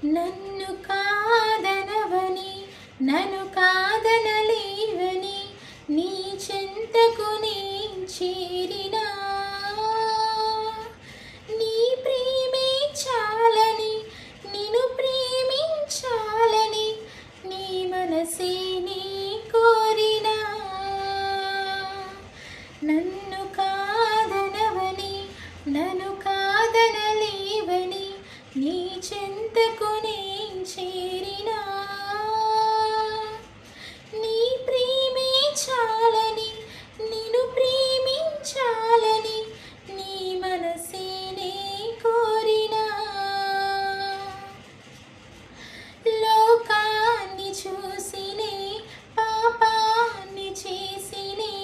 నన్ను కాదనవని నన్ను కాదనలేవని నీ చెంతకు నే చేరినా నీ ప్రేమే చాలని నిన్ను ప్రేమించాలని నీ మనసే నీ కోరినా నన్ను కాదనవని నన్ను కాదనలేవని నీ చెంతకు నే చేరినా నీ ప్రేమే చాలని నిన్ను ప్రేమించాలని నీ మనసే నే కోరినా లోకాన్ని చూసినే పాపాన్ని చేసినే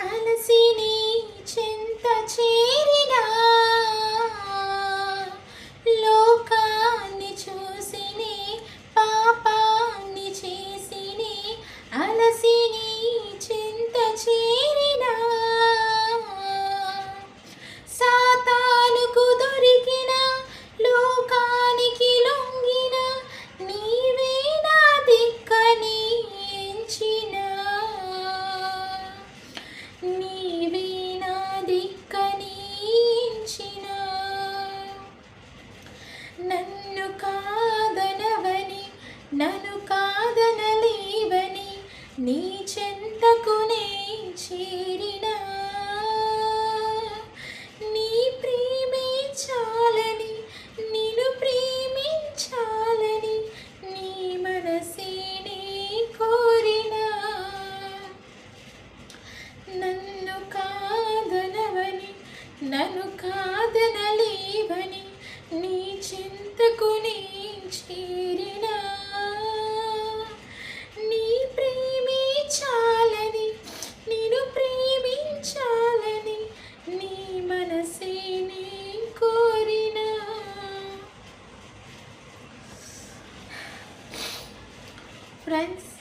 అలసి నీ చెంత చేరినా లోకాన్ని చూసినే పాపాన్ని చేసినే అలసి నీ చెంత చేరినా సాతానుకు దొరికిన లోకానికి లొంగిన నీవే నా దిక్కని ఎంచినా నీవే నా దిక్కని ఎంచినా నన్ను కాదనవని నన్ను కాదనలేవని నీ చెంతకు నే చేరినా నీ ప్రేమే చాలని నిన్ను ప్రేమించాలని నీ మనసే నే కోరినా నన్ను కాదనవని నన్ను కాదనలేవని నీ చింతకు నే చేరినా నీ ప్రేమే చాలని నిన్ను ప్రేమించాలని నీ మనసే నే కోరినా. ఫ్రెండ్స్,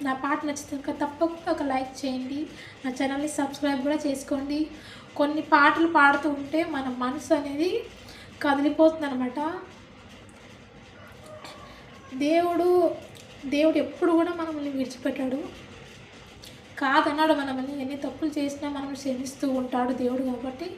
నా పాట నచ్చితే తప్పకుండా ఒక లైక్ చేయండి, నా ఛానల్ని సబ్స్క్రైబ్ కూడా చేసుకోండి. కొన్ని పాటలు పాడుతూ ఉంటే మన మనసు అనేది కదిలిపోతుంది అనమాట. దేవుడు ఎప్పుడు కూడా మనల్ని విడిచిపెట్టాడు, కాదన్నాడు. మనల్ని ఎన్ని తప్పులు చేసినా మనం క్షమిస్తూ ఉంటాడు దేవుడు. కాబట్టి